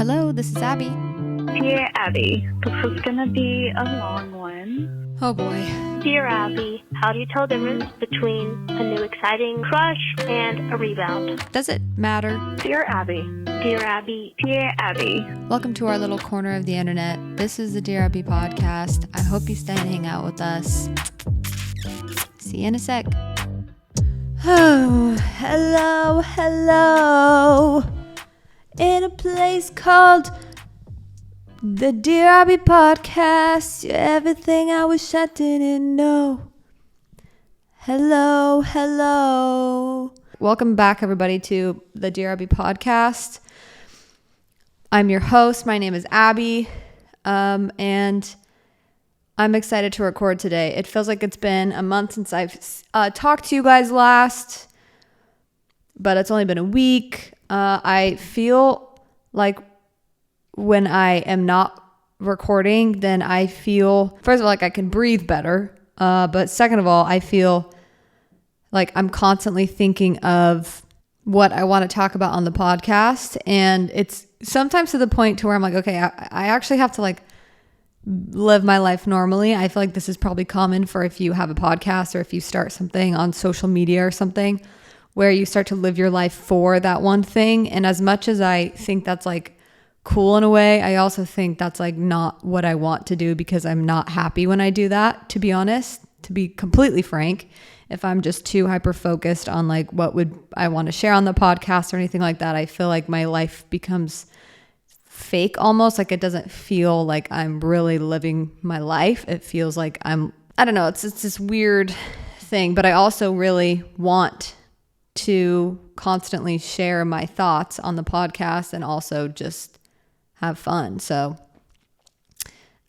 Hello, this is Abby. Dear Abbey, this is gonna be a long one. Oh boy. Dear Abbey, how do you tell the difference between a new exciting crush and a rebound? Does it matter? Dear Abbey. Dear Abbey. Dear Abbey. Welcome to our little corner of the internet. This is the Dear Abbey podcast. I hope you stay and hang out with us. See you in a sec. Oh, hello. In a place called the Dear Abbey podcast. You're everything I wish I didn't know. Hello. Welcome back, everybody, to the Dear Abbey podcast. I'm your host. My name is Abby, and I'm excited to record today. It feels like it's been a month since I've talked to you guys last, but it's only been a week. I feel like when I am not recording, then I feel, first of all, like I can breathe better. But second of all, I feel like I'm constantly thinking of what I want to talk about on the podcast. And it's sometimes to the point to where I'm like, okay, I actually have to like live my life normally. I feel like this is probably common for if you have a podcast or if you start something on social media or something, where you start to live your life for that one thing. And as much as I think that's like cool in a way, I also think that's like not what I want to do, because I'm not happy when I do that, to be honest, to be completely frank. If I'm just too hyper focused on like what would I want to share on the podcast or anything like that, I feel like my life becomes fake almost. Like it doesn't feel like I'm really living my life. It feels like I don't know, it's this weird thing, but I also really want to constantly share my thoughts on the podcast and also just have fun. So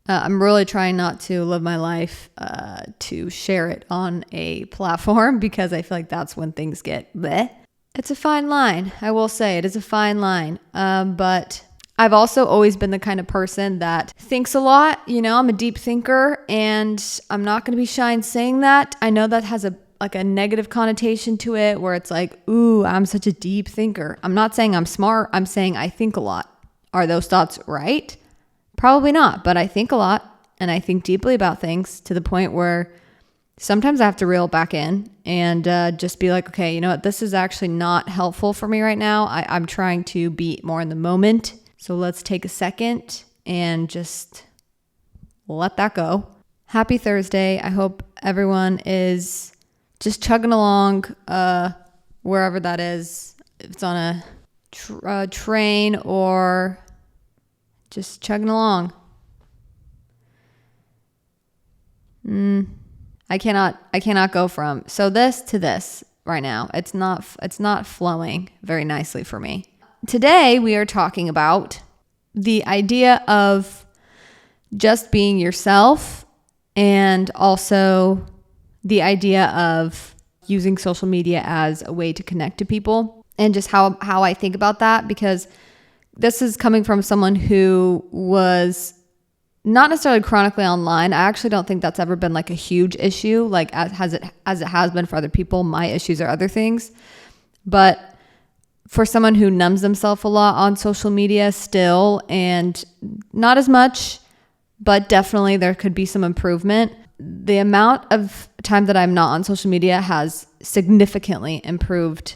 I'm really trying not to live my life to share it on a platform, because I feel like that's when things get bleh. It's a fine line. I will say it is a fine line. But I've also always been the kind of person that thinks a lot. You know, I'm a deep thinker, and I'm not going to be shy in saying that. I know that has a negative connotation to it, where it's like, ooh, I'm such a deep thinker. I'm not saying I'm smart. I'm saying I think a lot. Are those thoughts right? Probably not, but I think a lot, and I think deeply about things to the point where sometimes I have to reel back in and just be like, okay, you know what? This is actually not helpful for me right now. I'm trying to be more in the moment. So let's take a second and just let that go. Happy Thursday. I hope everyone is just chugging along wherever that is. If it's on a train or just chugging along. I cannot go from this to this right now. It's not flowing very nicely for me. Today we are talking about the idea of just being yourself, and also the idea of using social media as a way to connect to people, and just how I think about that, because this is coming from someone who was not necessarily chronically online. I actually don't think that's ever been like a huge issue, like as it has been for other people. My issues are other things. But for someone who numbs themselves a lot on social media still, and not as much, but definitely there could be some improvement. The amount of time that I'm not on social media has significantly improved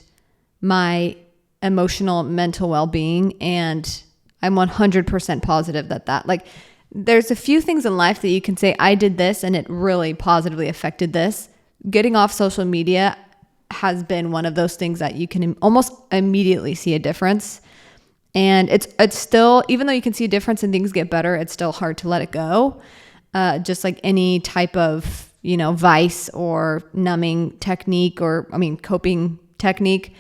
my emotional, mental well-being, and I'm 100% positive that like there's a few things in life that you can say, I did this and it really positively affected this. Getting off social media has been one of those things that you can almost immediately see a difference. And it's still, even though you can see a difference and things get better, it's still hard to let it go. Just like any type of, vice or numbing technique, or coping technique.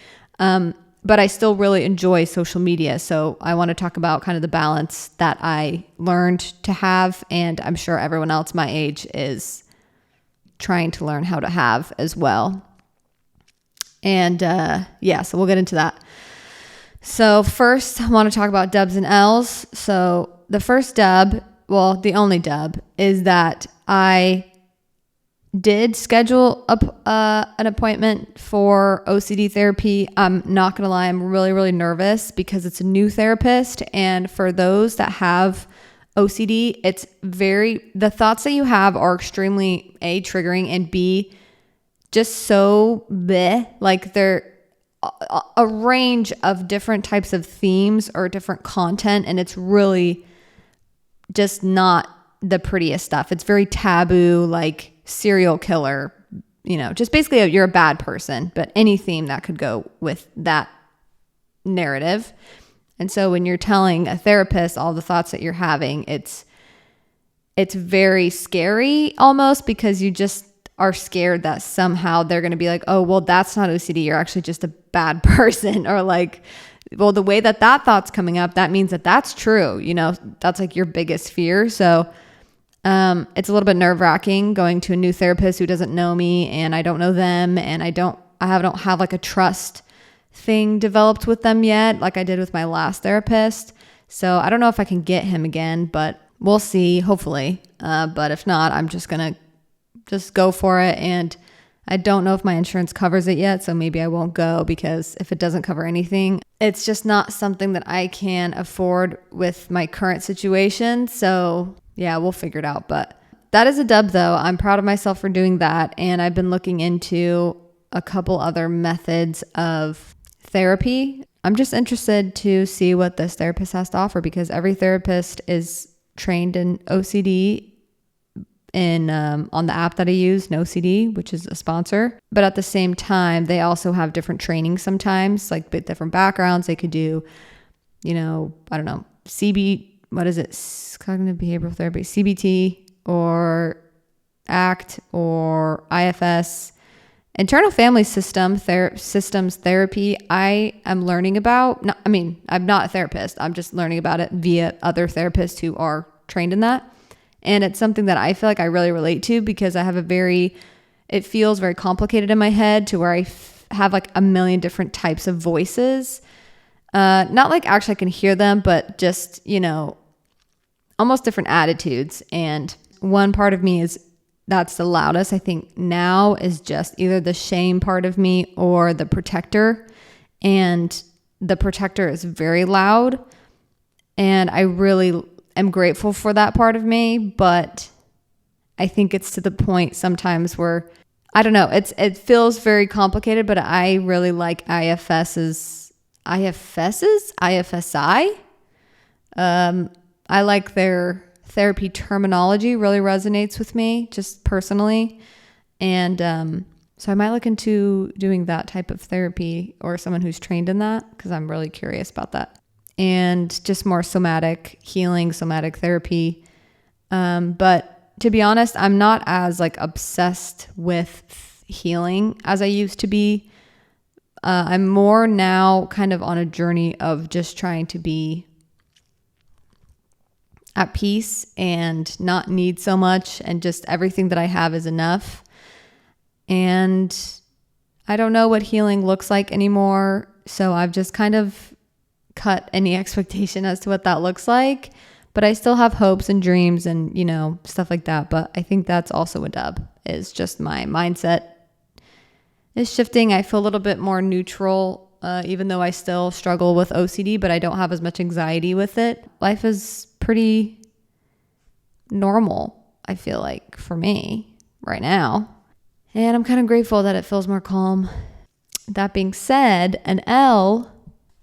But I still really enjoy social media. So I want to talk about kind of the balance that I learned to have, and I'm sure everyone else my age is trying to learn how to have as well. And so we'll get into that. So first, I want to talk about dubs and L's. So the first dub, well, the only dub, is that I did schedule an appointment for OCD therapy. I'm not going to lie, I'm really, really nervous because it's a new therapist. And for those that have OCD, the thoughts that you have are extremely A, triggering, and B, just so bleh. Like they're a range of different types of themes or different content, and it's really just not the prettiest stuff. It's very taboo, like serial killer, just basically you're a bad person, but any theme that could go with that narrative. And so when you're telling a therapist all the thoughts that you're having, it's very scary almost, because you just are scared that somehow they're going to be like, oh, well, that's not OCD. You're actually just a bad person. Or like, well, the way that thought's coming up, that means that that's true. That's like your biggest fear. So it's a little bit nerve-wracking going to a new therapist who doesn't know me and I don't know them, and I don't have like a trust thing developed with them yet, like I did with my last therapist. So I don't know if I can get him again, but we'll see, hopefully. But if not, I'm just going to just go for it. And I don't know if my insurance covers it yet, so maybe I won't go, because if it doesn't cover anything, it's just not something that I can afford with my current situation. So yeah, we'll figure it out. But that is a dub though. I'm proud of myself for doing that. And I've been looking into a couple other methods of therapy. I'm just interested to see what this therapist has to offer, because every therapist is trained in OCD on the app that I use, NoCD, which is a sponsor. But at the same time, they also have different training sometimes, like different backgrounds. They could do, I don't know, cognitive behavioral therapy, CBT, or ACT, or IFS. Internal family systems therapy, I am learning about. I'm not a therapist. I'm just learning about it via other therapists who are trained in that. And it's something that I feel like I really relate to, because I have it feels very complicated in my head, to where I have like a million different types of voices. Not like actually I can hear them, but just, almost different attitudes. And one part of me that's the loudest, I think now, is just either the shame part of me or the protector. And the protector is very loud. And I really am grateful for that part of me. But I think it's to the point sometimes where, I don't know, it feels very complicated, but I really like IFSI. I like their therapy terminology, really resonates with me just personally. And so I might look into doing that type of therapy, or someone who's trained in that, because I'm really curious about that. And just more somatic healing, somatic therapy. But to be honest, I'm not as like obsessed with healing as I used to be. I'm more now kind of on a journey of just trying to be at peace and not need so much, and just everything that I have is enough. And I don't know what healing looks like anymore. So I've just kind of cut any expectation as to what that looks like. But I still have hopes and dreams and, stuff like that. But I think that's also a dub, is just my mindset is shifting. I feel a little bit more neutral, even though I still struggle with OCD, but I don't have as much anxiety with it. Life is pretty normal, I feel like, for me right now. And I'm kind of grateful that it feels more calm. That being said,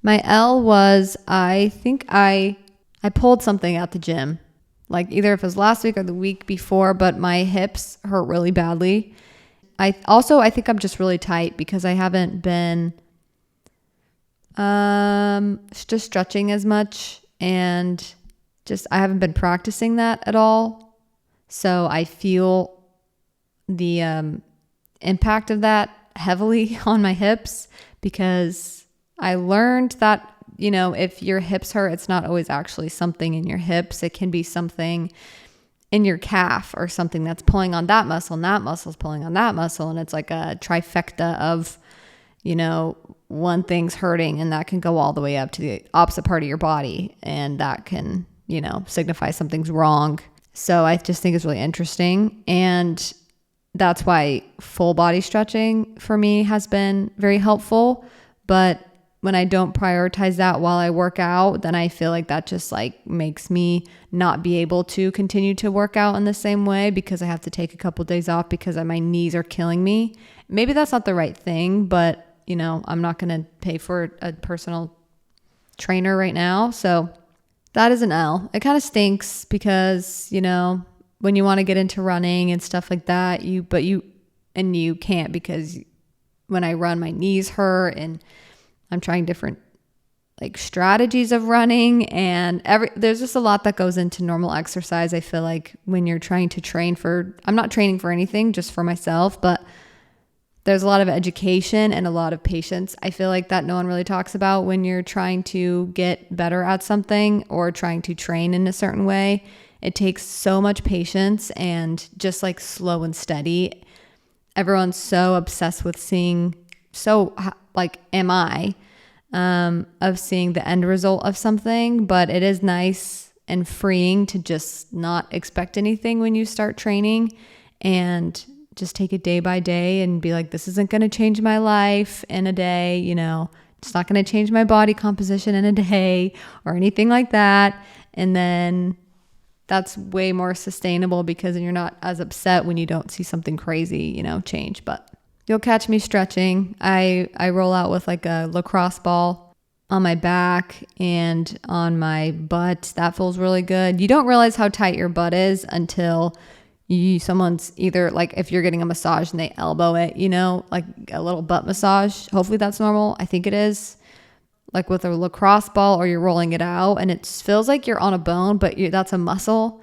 my L was, I think I pulled something at the gym, like either if it was last week or the week before, but my hips hurt really badly. I think I'm just really tight because I haven't been just stretching as much, and just I haven't been practicing that at all. So I feel the impact of that heavily on my hips, because I learned that, if your hips hurt, it's not always actually something in your hips. It can be something in your calf, or something that's pulling on that muscle, and that muscle's pulling on that muscle. And it's like a trifecta of, one thing's hurting, and that can go all the way up to the opposite part of your body. And that can, signify something's wrong. So I just think it's really interesting. And that's why full body stretching for me has been very helpful. But when I don't prioritize that while I work out, then I feel like that just like makes me not be able to continue to work out in the same way, because I have to take a couple days off because my knees are killing me. Maybe that's not the right thing, but I'm not going to pay for a personal trainer right now. So that is an L. It kind of stinks because, when you want to get into running and stuff like that, you can't, because when I run, my knees hurt, and I'm trying different like strategies of running, and there's just a lot that goes into normal exercise. I feel like when you're trying to train I'm not training for anything, just for myself, but there's a lot of education and a lot of patience. I feel like that no one really talks about when you're trying to get better at something or trying to train in a certain way. It takes so much patience and just like slow and steady. Everyone's so obsessed with seeing, of seeing the end result of something, but it is nice and freeing to just not expect anything when you start training and just take it day by day and be like, this isn't going to change my life in a day, it's not going to change my body composition in a day or anything like that. And then that's way more sustainable because you're not as upset when you don't see something crazy, change. But you'll catch me stretching. I roll out with like a lacrosse ball on my back and on my butt. That feels really good. You don't realize how tight your butt is until someone's either like, if you're getting a massage and they elbow it, like a little butt massage. Hopefully that's normal. I think it is. Like with a lacrosse ball, or you're rolling it out and it feels like you're on a bone, but that's a muscle.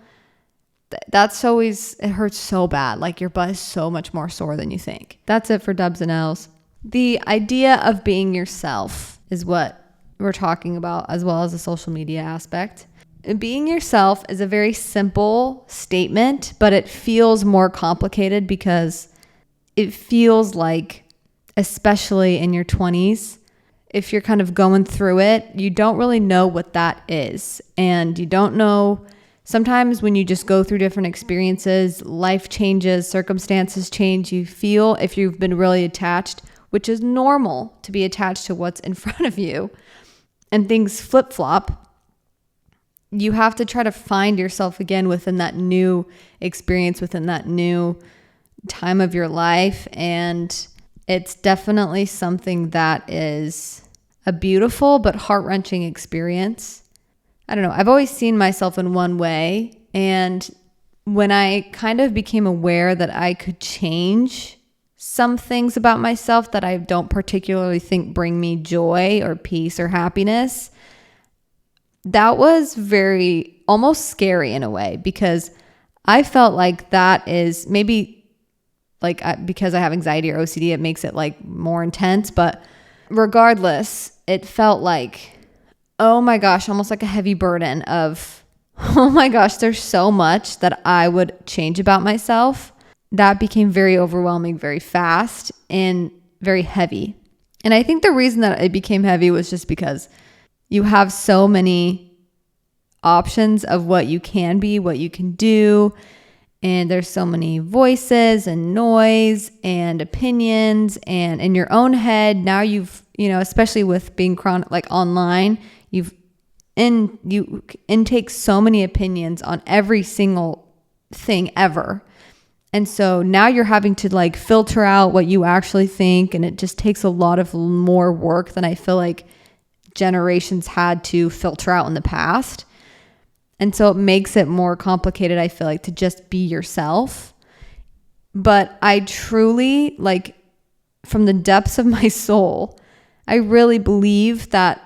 It hurts so bad. Like your butt is so much more sore than you think. That's it for dubs and L's. The idea of being yourself is what we're talking about, as well as the social media aspect. Being yourself is a very simple statement, but it feels more complicated because it feels like, especially in your 20s, if you're kind of going through it, you don't really know what that is. And you don't know, sometimes when you just go through different experiences, life changes, circumstances change. You feel, if you've been really attached, which is normal to be attached to what's in front of you, and things flip-flop, you have to try to find yourself again within that new experience, within that new time of your life. And it's definitely something that is a beautiful but heart-wrenching experience. I don't know. I've always seen myself in one way. And when I kind of became aware that I could change some things about myself that I don't particularly think bring me joy or peace or happiness, that was very almost scary in a way, because I felt like that is maybe like because I have anxiety or OCD, it makes it like more intense. But regardless, it felt like, oh my gosh, almost like a heavy burden of, oh my gosh, there's so much that I would change about myself. That became very overwhelming very fast and very heavy. And I think the reason that it became heavy was just because you have so many options of what you can be, what you can do. And there's so many voices and noise and opinions, and in your own head, now you've, especially with being like online, you intake so many opinions on every single thing ever. And so now you're having to like filter out what you actually think. And it just takes a lot of more work than I feel like generations had to filter out in the past. And so it makes it more complicated, I feel like, to just be yourself. But I truly, like, from the depths of my soul, I really believe that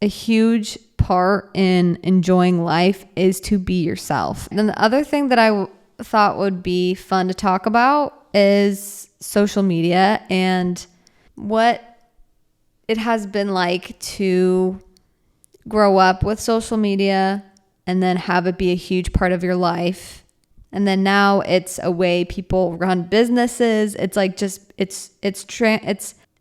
a huge part in enjoying life is to be yourself. And then the other thing that I thought would be fun to talk about is social media and what it has been like to grow up with social media and then have it be a huge part of your life. And then now it's a way people run businesses. It's like just, it's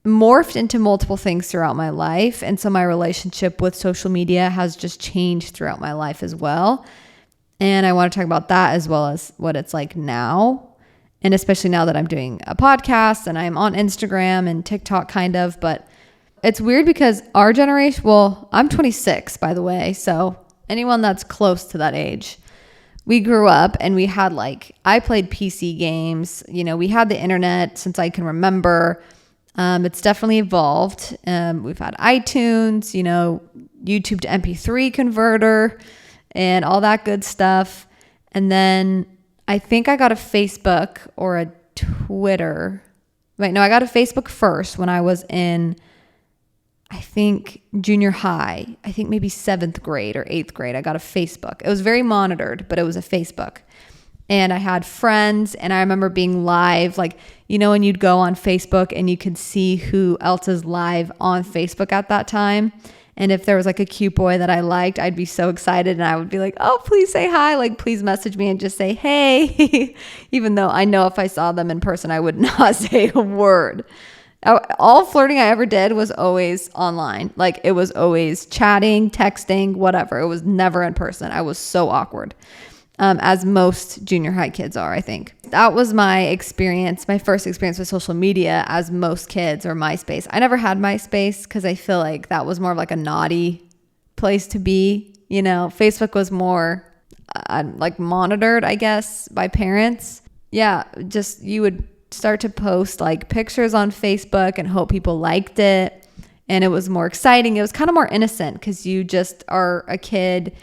morphed into multiple things throughout my life. And so my relationship with social media has just changed throughout my life as well. And I want to talk about that as well as what it's like now. And especially now that I'm doing a podcast and I'm on Instagram and TikTok kind of, but it's weird because our generation, well, I'm 26, by the way. So anyone that's close to that age, we grew up and we had I played PC games. We had the internet since I can remember. It's definitely evolved. We've had iTunes, YouTube to MP3 converter and all that good stuff. And then I think I got a Facebook or a Twitter. Wait, no, I got a Facebook first when I was in, I think, junior high. I think maybe 7th grade or 8th grade. I got a Facebook. It was very monitored, but it was a Facebook. And I had friends, and I remember being live, when you'd go on Facebook and you could see who else is live on Facebook at that time. And if there was a cute boy that I liked, I'd be so excited and I would be like, oh, please say hi. Please message me and just say, hey, even though I know if I saw them in person, I would not say a word. All flirting I ever did was always online. It was always chatting, texting, whatever. It was never in person. I was so awkward. As most junior high kids are, I think. That was my experience, my first experience with social media, as most kids, or MySpace. I never had MySpace because I feel like that was more of a naughty place to be. Facebook was more monitored, I guess, by parents. Yeah, just you would start to post pictures on Facebook and hope people liked it. And it was more exciting. It was kind of more innocent because you just are a kid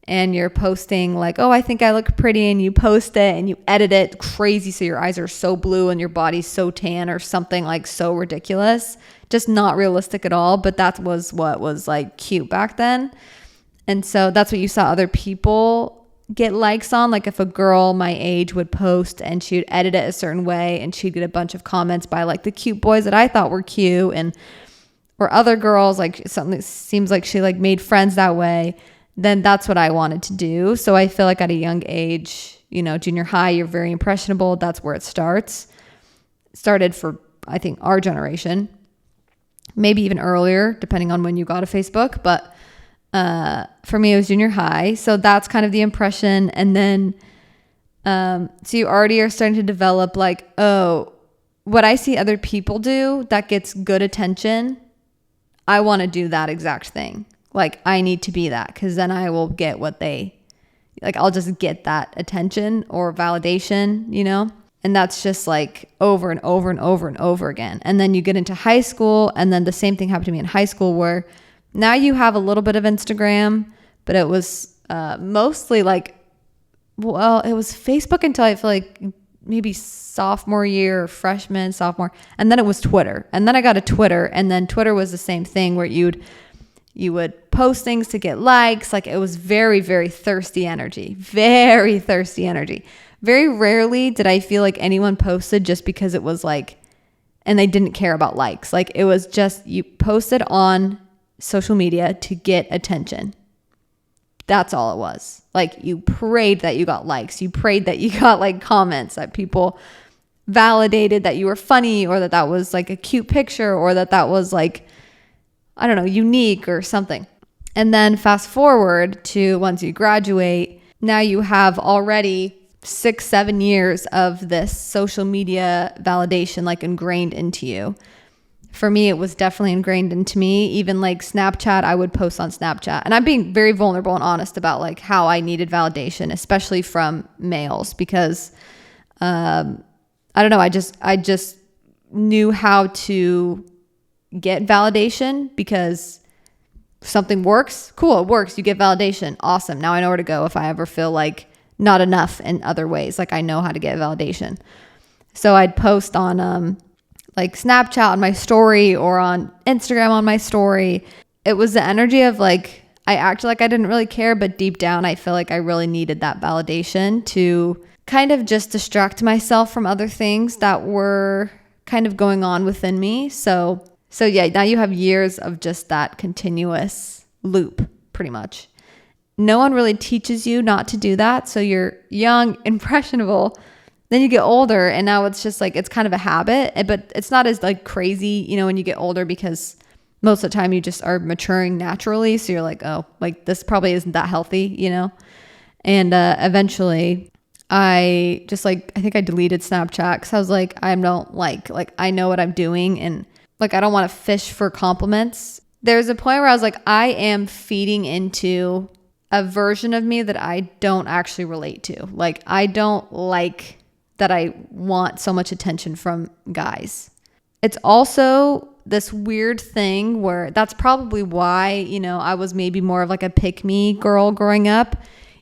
and you're posting oh, I think I look pretty, and you post it and you edit it crazy so your eyes are so blue and your body's so tan or something so ridiculous. Just not realistic at all, but that was what was cute back then. And so that's what you saw other people get likes on. If a girl my age would post and she would edit it a certain way and she'd get a bunch of comments by the cute boys that I thought were cute, and or other girls something seems like she made friends that way, then that's what I wanted to do. So I feel at a young age, junior high, you're very impressionable. That's where it starts. Started for, I think, our generation, maybe even earlier, depending on when you got a Facebook. But for me, it was junior high. So that's kind of the impression. And then, so you already are starting to develop oh, what I see other people do that gets good attention, I want to do that exact thing. I need to be that, because then I will get what they, I'll just get that attention or validation, and that's just over and over and over and over again. And then you get into high school, and then the same thing happened to me in high school, where now you have a little bit of Instagram, but it was mostly it was Facebook until I feel maybe sophomore year, or freshman, sophomore, and then it was Twitter. And then I got a Twitter, and then Twitter was the same thing where you would post things to get likes. It was very, very thirsty energy. Very thirsty energy. Very rarely did I feel anyone posted just because it was and they didn't care about likes. It was just, you posted on social media to get attention. That's all it was. You prayed that you got likes. You prayed that you got comments, that people validated that you were funny, or that was a cute picture, or that was I don't know, unique or something. And then fast forward to once you graduate, now you have already 6-7 years of this social media validation ingrained into you. For me, it was definitely ingrained into me. Even Snapchat, I would post on Snapchat. And I'm being very vulnerable and honest about how I needed validation, especially from males, because I don't know, I just knew how to get validation, because something works, cool, it works, you get validation, awesome, now I know where to go if I ever feel not enough in other ways. I know how to get validation. So I'd post on Snapchat on my story, or on Instagram on my story. It was the energy of I acted I didn't really care, but deep down I feel I really needed that validation to kind of just distract myself from other things that were kind of going on within me. So yeah, now you have years of just that continuous loop, pretty much. No one really teaches you not to do that. So you're young, impressionable. Then you get older, and now it's just it's kind of a habit, but it's not as crazy, when you get older, because most of the time you just are maturing naturally. So you're oh, this probably isn't that healthy, And eventually I just like, I think I deleted Snapchat because I was like, I don't like I know what I'm doing, and like I don't want to fish for compliments. There's a point where I was like, I am feeding into a version of me that I don't actually relate to. Like I don't like that I want so much attention from guys. It's also this weird thing where that's probably why, you know, I was maybe more of like a pick-me girl growing up,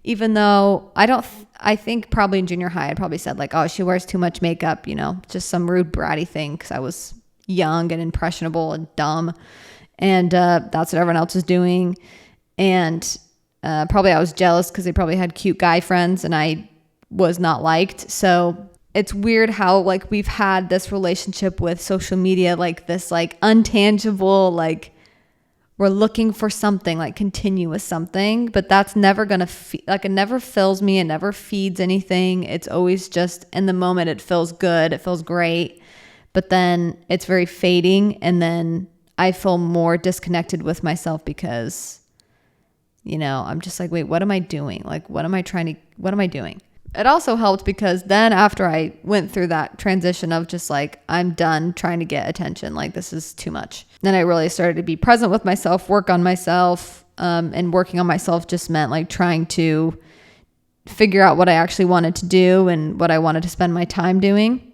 even though I think probably in junior high, I'd probably said like, oh, she wears too much makeup, you know, just some rude bratty thing because I was young and impressionable and dumb. And that's what everyone else was doing. And probably I was jealous because they probably had cute guy friends and I was not liked. So it's weird how like we've had this relationship with social media, like this like untangible, like we're looking for something like continuous something, but that's never going to like it never fills me. It never feeds anything. It's always just in the moment. It feels good. It feels great. But then it's very fading. And then I feel more disconnected with myself because, you know, I'm just like, wait, what am I doing? Like, what am I doing? It also helped because then after I went through that transition of just like, I'm done trying to get attention. Like, this is too much. Then I really started to be present with myself, work on myself. And working on myself just meant like trying to figure out what I actually wanted to do and what I wanted to spend my time doing.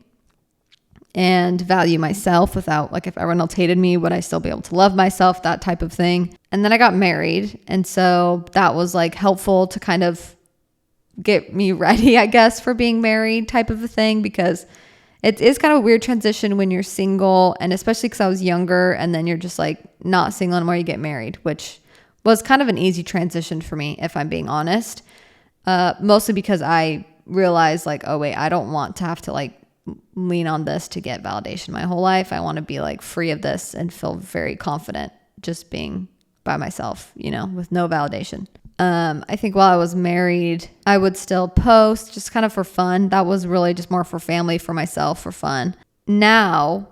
And value myself without, like, if everyone else hated me, would I still be able to love myself? That type of thing. And then I got married. And so that was like helpful to kind of get me ready, I guess, for being married type of a thing, because it is kind of a weird transition when you're single, and especially because I was younger and then you're just like not single anymore, you get married, which was kind of an easy transition for me, if I'm being honest. Mostly because I realized like, oh wait, I don't want to have to like lean on this to get validation my whole life. I want to be like free of this and feel very confident just being by myself, you know, with no validation. I think while I was married, I would still post just kind of for fun. That was really just more for family, for myself, for fun. Now,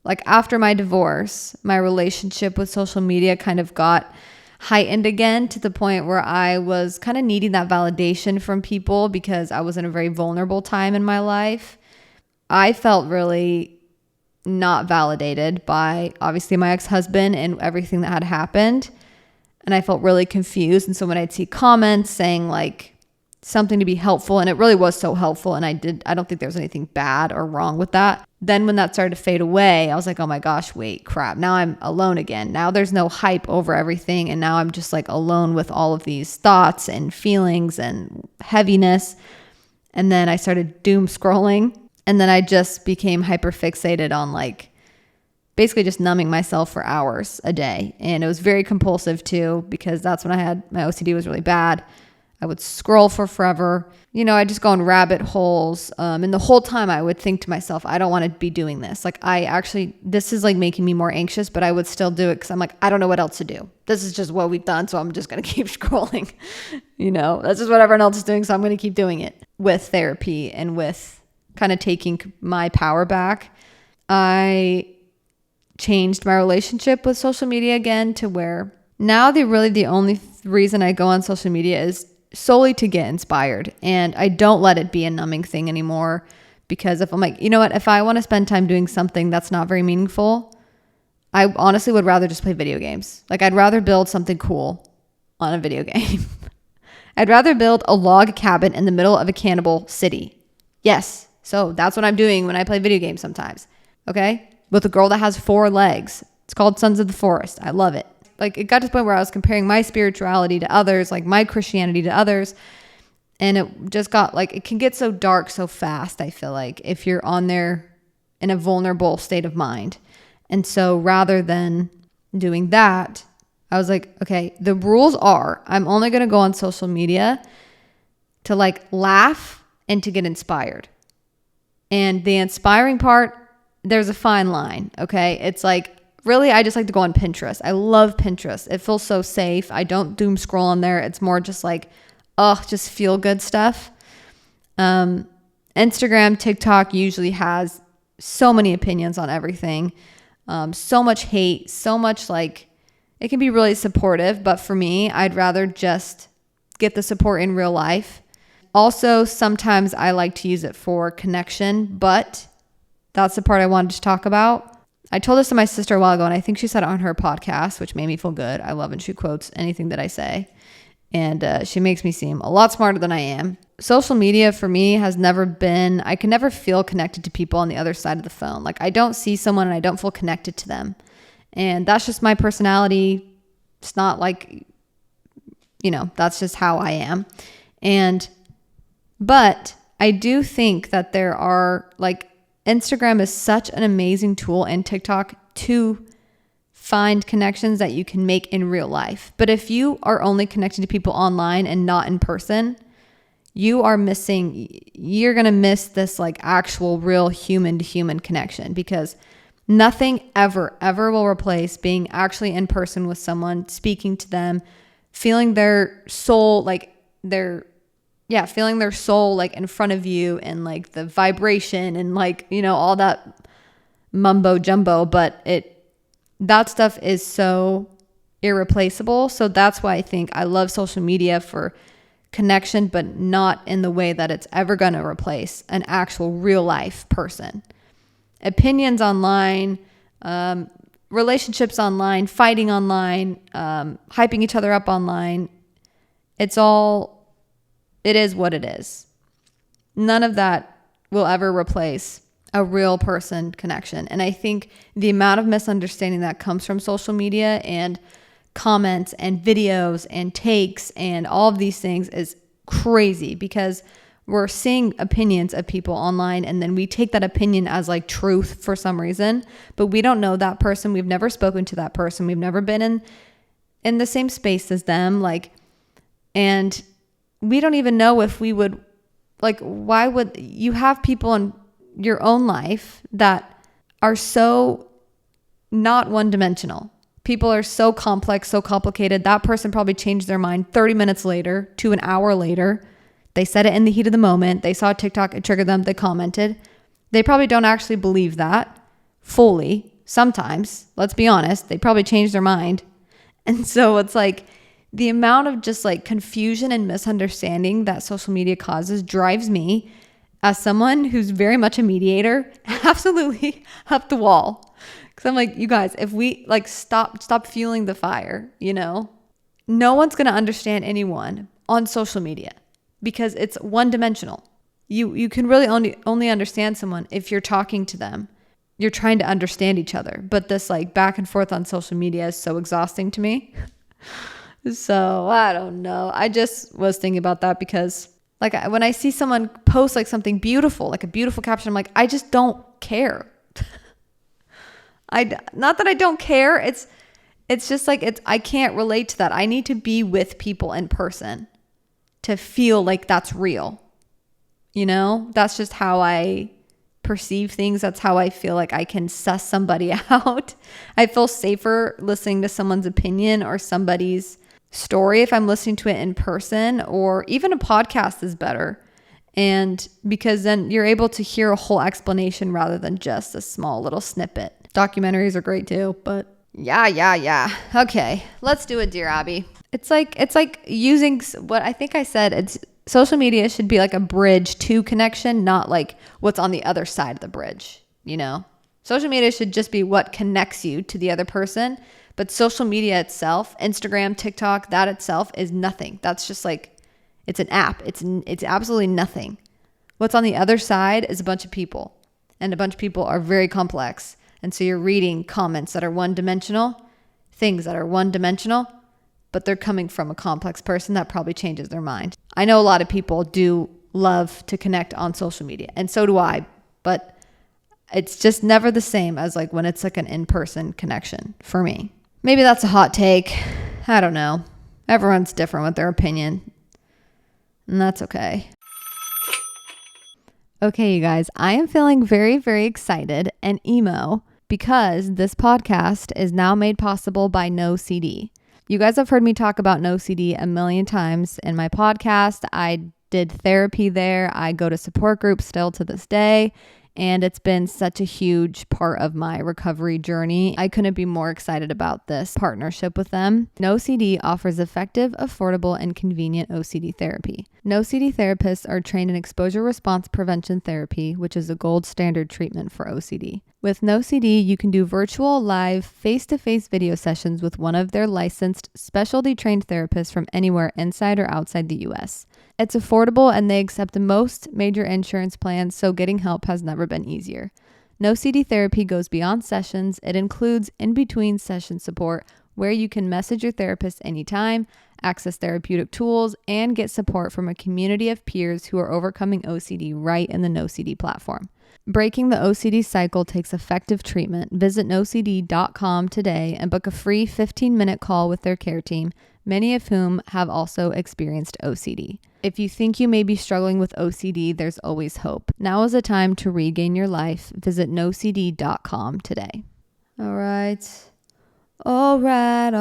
like after my divorce, my relationship with social media kind of got heightened again to the point where I was kind of needing that validation from people because I was in a very vulnerable time in my life. I felt really not validated by obviously my ex-husband and everything that had happened. And I felt really confused. And so when I'd see comments saying like something to be helpful, and it really was so helpful, and I don't think there was anything bad or wrong with that. Then when that started to fade away, I was like, oh my gosh, wait, crap. Now I'm alone again. Now there's no hype over everything. And now I'm just like alone with all of these thoughts and feelings and heaviness. And then I started doom scrolling. And then I just became hyper fixated on like basically just numbing myself for hours a day. And it was very compulsive too, because that's when my OCD was really bad. I would scroll for forever. You know, I just go in rabbit holes. And the whole time I would think to myself, I don't want to be doing this. Like this is like making me more anxious, but I would still do it because I'm like, I don't know what else to do. This is just what we've done. So I'm just going to keep scrolling. You know, that's just what everyone else is doing. So I'm going to keep doing it with therapy and with kind of taking my power back. I changed my relationship with social media again to where now the only reason I go on social media is solely to get inspired. And I don't let it be a numbing thing anymore, because if I'm like, you know what, if I want to spend time doing something that's not very meaningful, I honestly would rather just play video games. Like I'd rather build something cool on a video game. I'd rather build a log cabin in the middle of a cannibal city. Yes. So that's what I'm doing when I play video games sometimes. Okay. With a girl that has 4 legs. It's called Sons of the Forest. I love it. Like it got to the point where I was comparing my spirituality to others, like my Christianity to others. And it just got like, it can get so dark so fast, I feel like, if you're on there in a vulnerable state of mind. And so rather than doing that, I was like, okay, the rules are I'm only going to go on social media to like laugh and to get inspired. And the inspiring part, there's a fine line, okay? It's like, really, I just like to go on Pinterest. I love Pinterest. It feels so safe. I don't doom scroll on there. It's more just like, just feel good stuff. Instagram, TikTok usually has so many opinions on everything. So much hate, so much like, it can be really supportive. But for me, I'd rather just get the support in real life. Also, sometimes I like to use it for connection, but that's the part I wanted to talk about. I told this to my sister a while ago, and I think she said it on her podcast, which made me feel good. I love when she quotes anything that I say. And she makes me seem a lot smarter than I am. Social media for me has never been, I can never feel connected to people on the other side of the phone. Like, I don't see someone and I don't feel connected to them. And that's just my personality. It's not like, that's just how I am. But I do think that there are, like, Instagram is such an amazing tool, and TikTok, to find connections that you can make in real life. But if you are only connecting to people online and not in person, you're going to miss this like actual real human to human connection, because nothing ever will replace being actually in person with someone, speaking to them, feeling their soul, feeling their soul like in front of you, and like the vibration and like, all that mumbo jumbo, but that stuff is so irreplaceable. So that's why I think I love social media for connection, but not in the way that it's ever going to replace an actual real life person. Opinions online, relationships online, fighting online, hyping each other up online. It is what it is. None of that will ever replace a real person connection. And I think the amount of misunderstanding that comes from social media and comments and videos and takes and all of these things is crazy, because we're seeing opinions of people online and then we take that opinion as like truth for some reason, but we don't know that person. We've never spoken to that person. We've never been in the same space as them. And we don't even know if we would, why would you have people in your own life that are so not one-dimensional? People are so complex, so complicated. That person probably changed their mind 30 minutes later to an hour later. They said it in the heat of the moment. They saw TikTok, it triggered them. They commented. They probably don't actually believe that fully. Sometimes, let's be honest, they probably changed their mind. And so it's like, the amount of just like confusion and misunderstanding that social media causes drives me, as someone who's very much a mediator, absolutely up the wall. Because I'm like, you guys, if we like stop fueling the fire, no one's going to understand anyone on social media, because it's one dimensional. You can really only understand someone if you're talking to them. You're trying to understand each other. But this like back and forth on social media is so exhausting to me. So I don't know. I just was thinking about that because like when I see someone post like something beautiful, like a beautiful caption, I'm like, I just don't care. Not that I don't care. It's just like, I can't relate to that. I need to be with people in person to feel like that's real. That's just how I perceive things. That's how I feel like I can suss somebody out. I feel safer listening to someone's opinion or somebody's story if I'm listening to it in person, or even a podcast is better. And because then you're able to hear a whole explanation rather than just a small little snippet. Documentaries are great too, but yeah. Okay, let's do it, Dear Abbey. It's like using what I think I said. It's social media should be like a bridge to connection, not like what's on the other side of the bridge. Social media should just be what connects you to the other person. But social media itself, Instagram, TikTok, that itself is nothing. That's just like, it's an app. It's absolutely nothing. What's on the other side is a bunch of people. And a bunch of people are very complex. And so you're reading comments that are one-dimensional, things that are one-dimensional, but they're coming from a complex person that probably changes their mind. I know a lot of people do love to connect on social media, and so do I. But it's just never the same as like when it's like an in-person connection for me. Maybe that's a hot take. I don't know. Everyone's different with their opinion. And that's okay. Okay, you guys, I am feeling very, very excited and emo because this podcast is now made possible by No CD. You guys have heard me talk about No CD a million times in my podcast. I did therapy there. I go to support groups still to this day. And it's been such a huge part of my recovery journey. I couldn't be more excited about this partnership with them. No CD offers effective, affordable, and convenient OCD therapy. No CD therapists are trained in exposure response prevention therapy, which is a gold standard treatment for OCD. With No CD, you can do virtual, live, face-to-face video sessions with one of their licensed, specialty trained therapists from anywhere inside or outside the US. It's affordable and they accept most major insurance plans, so getting help has never been easier. No CD therapy goes beyond sessions. It includes in-between session support where you can message your therapist anytime, access therapeutic tools, and get support from a community of peers who are overcoming OCD right in the No CD platform. Breaking the OCD cycle takes effective treatment. Visit nocd.com today and book a free 15-minute call with their care team, many of whom have also experienced OCD. If you think you may be struggling with OCD, there's always hope. Now is the time to regain your life. Visit nocd.com today. All right. All right.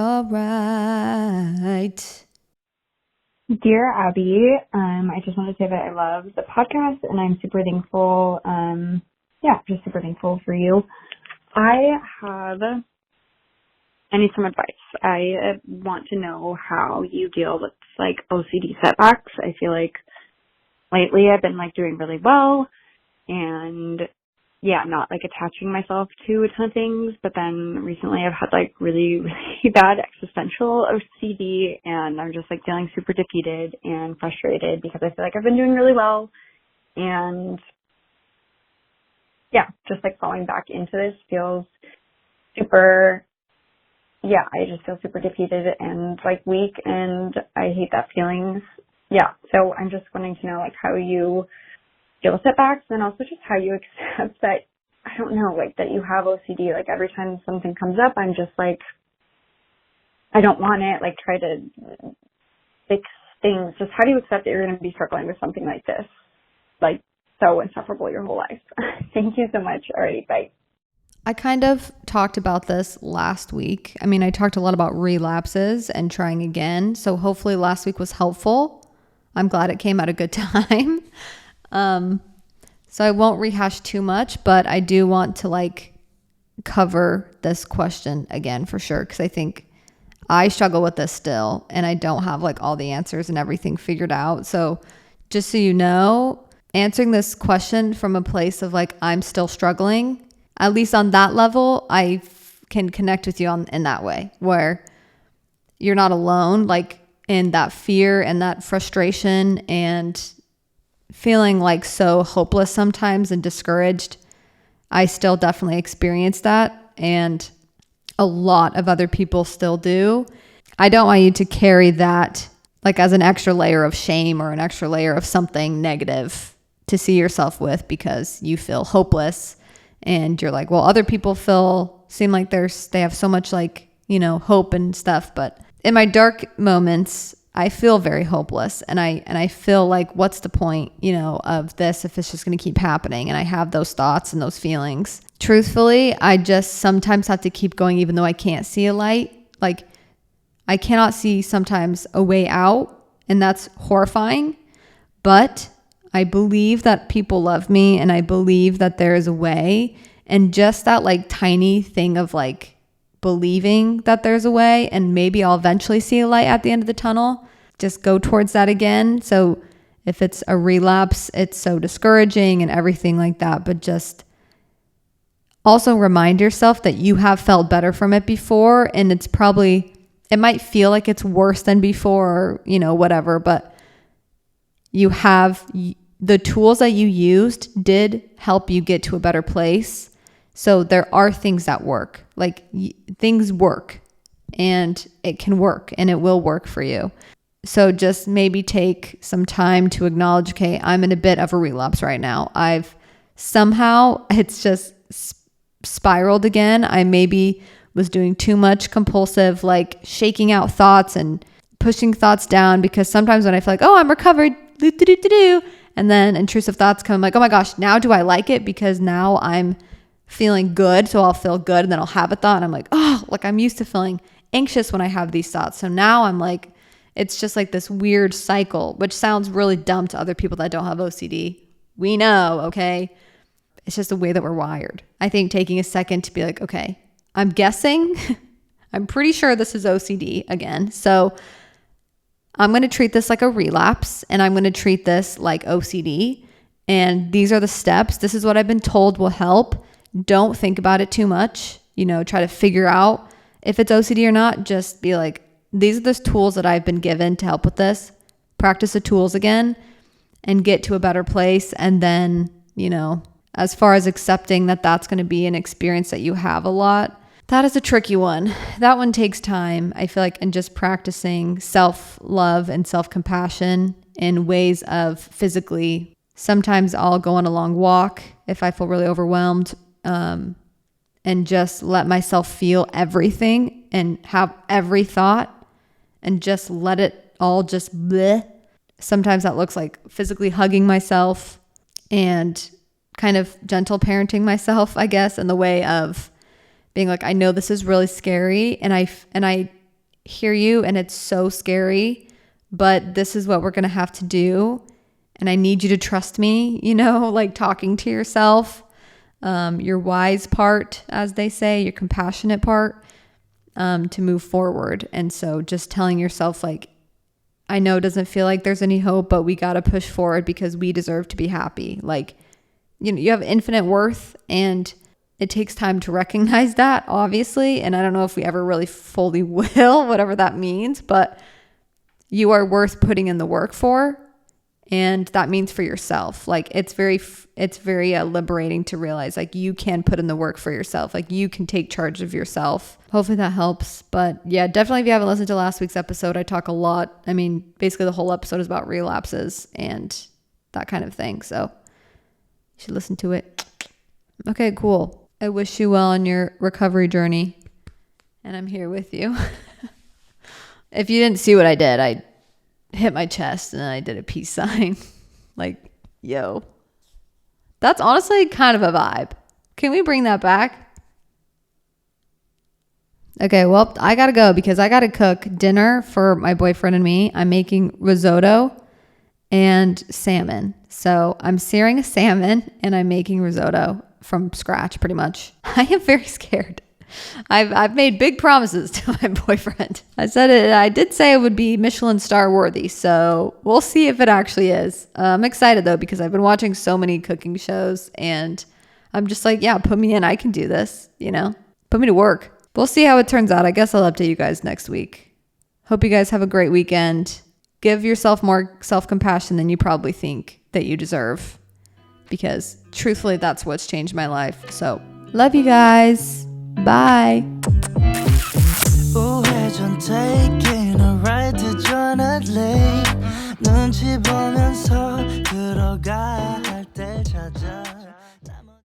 Dear Abbey, I just want to say that I love the podcast and I'm super thankful. Just super thankful for you. I need some advice. I want to know how you deal with like OCD setbacks. I feel like lately I've been like doing really well and not like attaching myself to a ton of things, but then recently I've had like really, really bad existential OCD and I'm just like feeling super defeated and frustrated because I feel like I've been doing really well and just like falling back into this feels super, I just feel super defeated and like weak and I hate that feeling. So I'm just wanting to know like how you deal with setbacks and also just how you accept that, I don't know, like that you have OCD. Like every time something comes up, I'm just like, I don't want it, like try to fix things. Just how do you accept that you're going to be struggling with something like this? Like so insufferable your whole life. Thank you so much. All right, bye. I kind of talked about this last week. I mean, I talked a lot about relapses and trying again. So hopefully last week was helpful. I'm glad it came at a good time. So I won't rehash too much, but I do want to like cover this question again for sure. Cause I think I struggle with this still and I don't have like all the answers and everything figured out. So just so you know, answering this question from a place of like, I'm still struggling, at least on that level, I can connect with you in that way where you're not alone, like in that fear and that frustration and feeling like so hopeless sometimes and discouraged. I still definitely experience that and a lot of other people still do. I don't want you to carry that like as an extra layer of shame or an extra layer of something negative to see yourself with because you feel hopeless and you're like, well, other people seem like they have so much like, hope and stuff. But in my dark moments, I feel very hopeless and I feel like what's the point, of this if it's just going to keep happening, and I have those thoughts and those feelings. Truthfully, I just sometimes have to keep going even though I can't see a light. Like I cannot see sometimes a way out and that's horrifying, but I believe that people love me and I believe that there is a way, and just that like tiny thing of like believing that there's a way and maybe I'll eventually see a light at the end of the tunnel. Just go towards that again. So if it's a relapse, it's so discouraging and everything like that, but just also remind yourself that you have felt better from it before, and it might feel like it's worse than before, or, whatever, but you have the tools that you used did help you get to a better place. So there are things that work, like things work and it can work and it will work for you. So just maybe take some time to acknowledge, okay, I'm in a bit of a relapse right now. It's just spiraled again. I maybe was doing too much compulsive, like shaking out thoughts and pushing thoughts down, because sometimes when I feel like, oh, I'm recovered, and then intrusive thoughts come, like, oh my gosh, now do I like it? Because now I'm feeling good. So I'll feel good and then I'll have a thought and I'm like, oh, like I'm used to feeling anxious when I have these thoughts. So now I'm like, it's just like this weird cycle, which sounds really dumb to other people that don't have OCD. We know, okay? It's just the way that we're wired. I think taking a second to be like, okay, I'm guessing, I'm pretty sure this is OCD again. So I'm going to treat this like a relapse, and I'm going to treat this like OCD. And these are the steps. This is what I've been told will help. Don't think about it too much. Try to figure out if it's OCD or not. Just be like, these are the tools that I've been given to help with this. Practice the tools again and get to a better place. And then, as far as accepting that that's going to be an experience that you have a lot, that is a tricky one. That one takes time, I feel like, and just practicing self-love and self-compassion in ways of physically. Sometimes I'll go on a long walk if I feel really overwhelmed, and just let myself feel everything and have every thought and just let it all just bleh. Sometimes that looks like physically hugging myself and kind of gentle parenting myself, I guess, in the way of being like, I know this is really scary, and I hear you, and it's so scary, but this is what we're going to have to do. And I need you to trust me, like talking to yourself, your wise part, as they say, your compassionate part, to move forward. And so just telling yourself, like, I know it doesn't feel like there's any hope, but we got to push forward because we deserve to be happy. Like, you have infinite worth, and it takes time to recognize that, obviously. And I don't know if we ever really fully will, whatever that means, but you are worth putting in the work for. And that means for yourself. Like, it's very liberating to realize, like, you can put in the work for yourself. Like, you can take charge of yourself. Hopefully that helps. But yeah, definitely if you haven't listened to last week's episode, I talk a lot. I mean, basically the whole episode is about relapses and that kind of thing. So you should listen to it. Okay, cool. I wish you well on your recovery journey. And I'm here with you. If you didn't see what I did, I hit my chest and then I did a peace sign. Like, yo. That's honestly kind of a vibe. Can we bring that back? Okay, well, I gotta go because I gotta cook dinner for my boyfriend and me. I'm making risotto and salmon. So I'm searing a salmon and I'm making risotto from scratch pretty much. I am very scared. I've made big promises to my boyfriend. I did say it would be Michelin star worthy, so we'll see if it actually is. I'm excited though because I've been watching so many cooking shows and I'm just like, yeah, put me in. I can do this, put me to work. We'll see how it turns out. I guess I'll update you guys next week. Hope you guys have a great weekend. Give yourself more self-compassion than you probably think that you deserve, because truthfully, that's what's changed my life. So love you guys. Bye. 우회전 taking a ride to Jonathan 눈치 보면서 들어가 할 때 찾아